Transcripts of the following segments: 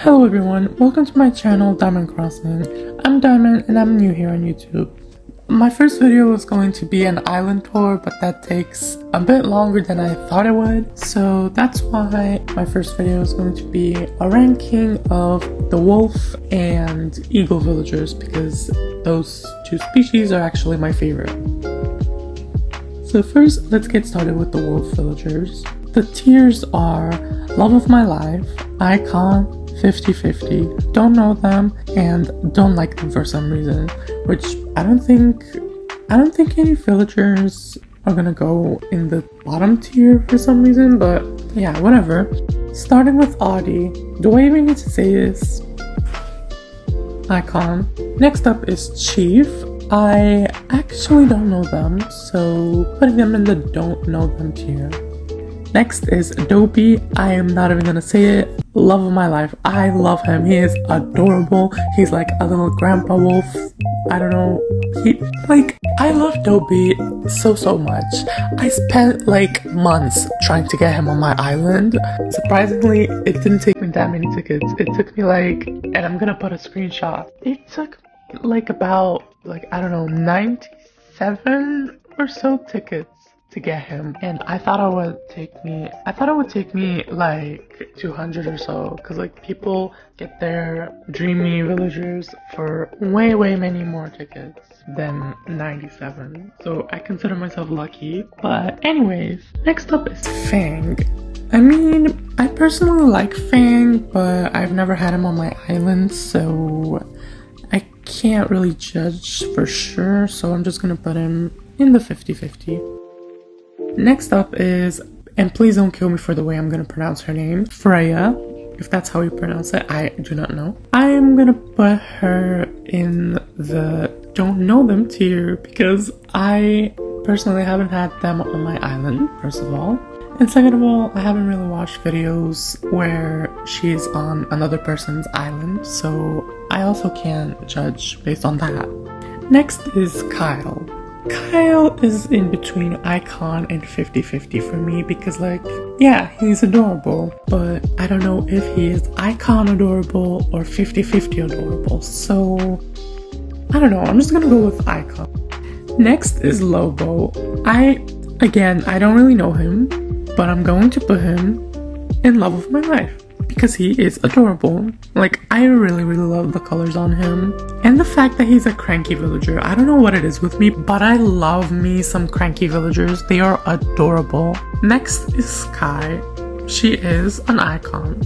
Hello everyone, welcome to my channel Diamond Crossing. I'm Diamond and I'm new here on YouTube. My first video was going to be an island tour, but that takes a bit longer than I thought it would. So that's why my first video is going to be a ranking of the wolf and eagle villagers, because those two species are actually my favorite. So first, let's get started with the wolf villagers. The tiers are Love of My Life, Icon, 50/50, don't know them, and don't like them for some reason, which I don't think any villagers are gonna go in the bottom tier for some reason, but yeah, whatever. Starting with Audi, do I even need to say this? Icon. Next up is Chief. I actually don't know them, so putting them in the don't know them tier. Next is Dopey. I am not even gonna say it. Love of my life. I love him. He is adorable. He's like a little grandpa wolf. I don't know. I love Dopey so much. I spent like months trying to get him on my island. Surprisingly, it didn't take me that many tickets. It took me and I'm gonna put a screenshot. It took about I don't know, 97 or so tickets to get him, and I thought it would take me like 200 or so, because people get their dreamy villagers for way many more tickets than 97, so I consider myself lucky. But anyways, next up is Fang. I mean, I personally like Fang, but I've never had him on my island, so I can't really judge for sure, so I'm just gonna put him in the 50/50. Next up is, and please don't kill me for the way I'm gonna pronounce her name, Freya, if that's how you pronounce it, I do not know. I am gonna put her in the don't know them tier, because I personally haven't had them on my island, first of all. And second of all, I haven't really watched videos where she's on another person's island, so I also can't judge based on that. Next is Kyle. Kyle is in between Icon and 50/50 for me, because yeah, he's adorable, but I don't know if he is Icon adorable or 50/50 adorable, so I don't know, I'm just gonna go with Icon. Next is Lobo. I don't really know him, but I'm going to put him in Love of My Life, because he is adorable. I really love the colors on him, and the fact that he's a cranky villager. I don't know what it is with me, but I love me some cranky villagers. They are adorable. Next is Sky. She is an icon,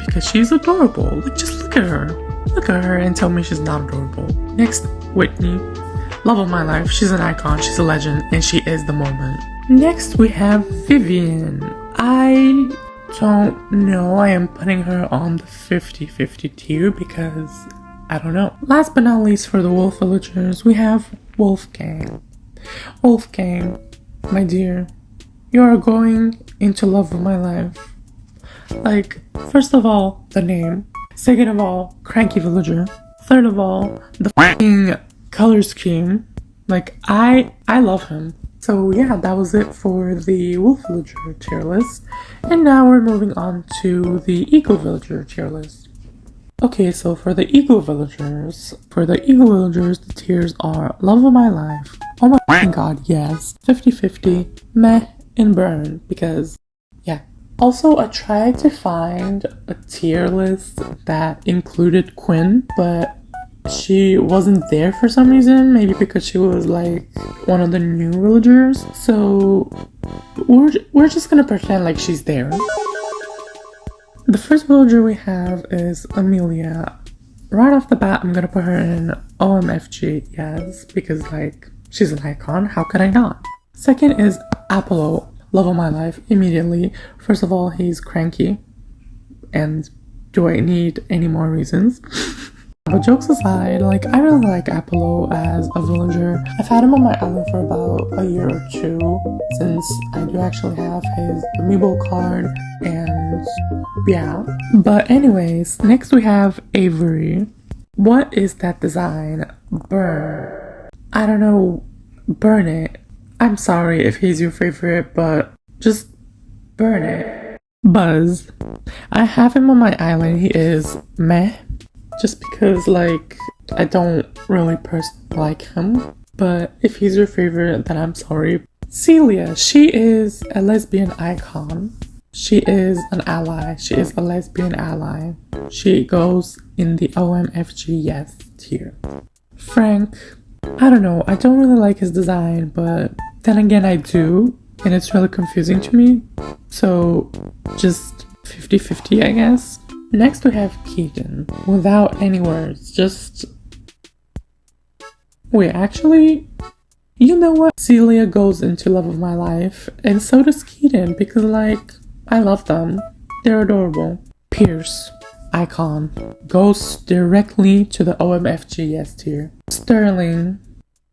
because she's adorable. Just look at her. Look at her and tell me she's not adorable. Next, Whitney. Love of my life. She's an icon, she's a legend, and she is the moment. Next we have Vivian. I don't know, I am putting her on the 50/50 tier because I don't know. Last but not least, for the wolf villagers, we have Wolfgang. Wolfgang, my dear, you are going into Love of My Life. First of all, the name. Second of all, cranky villager. Third of all, the f***ing color scheme. I love him. So yeah, that was it for the wolf villager tier list. And now we're moving on to the eagle villager tier list. Okay, so for the eagle villagers, the tiers are Love of My Life, oh my f***ing god, yes, 50/50, meh, and burn, because yeah. Also, I tried to find a tier list that included Quinn, but she wasn't there for some reason, maybe because she was one of the new villagers, so we're just gonna pretend like she's there. The first villager we have is Amelia. Right off the bat, I'm gonna put her in OMFG, yes, because she's an icon, how could I not? Second is Apollo. Love of my life, immediately. First of all, he's cranky, and do I need any more reasons? But jokes aside, I really like Apollo as a villager. I've had him on my island for about a year or two, since I do actually have his amiibo card, and yeah. But anyways, next we have Avery. What is that design? Burn. I don't know, burn it. I'm sorry if he's your favorite, but just burn it. Buzz. I have him on my island. He is meh. Just because, like, I don't really personally like him. But if he's your favorite, then I'm sorry. Celia. She is a lesbian icon. She is an ally. She is a lesbian ally. She goes in the OMFG yes tier. Frank. I don't know. I don't really like his design, but then again, I do. And it's really confusing to me. So, just 50-50, I guess. Next we have Keegan. Without any words, just... Wait, actually... You know what? Celia goes into love of my life, and so does Keaton, because, like, I love them. They're adorable. Pierce. Icon. Goes directly to the OMFG yes tier. Sterling.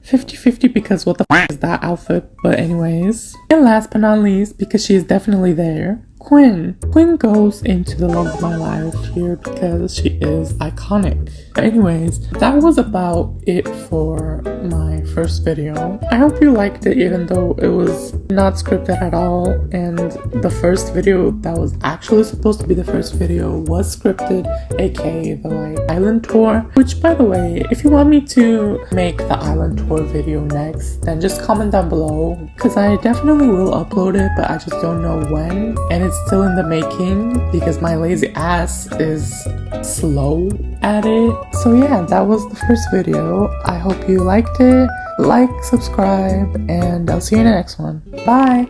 50-50 because what the f is that outfit? But anyways. And last but not least, because she is definitely there, Quinn. Quinn goes into the love of my life here because she is iconic. But anyways, that was about it for my first video. I hope you liked it even though it was not scripted at all, and the first video that was actually supposed to be the first video was scripted, aka the like island tour, which by the way, if you want me to make the island tour video next, then just comment down below because I definitely will upload it, but I just don't know when, and it's still in the making because my lazy ass is slow at it. So yeah, that was the first video. I hope you liked it. Like, subscribe, and I'll see you in the next one. Bye!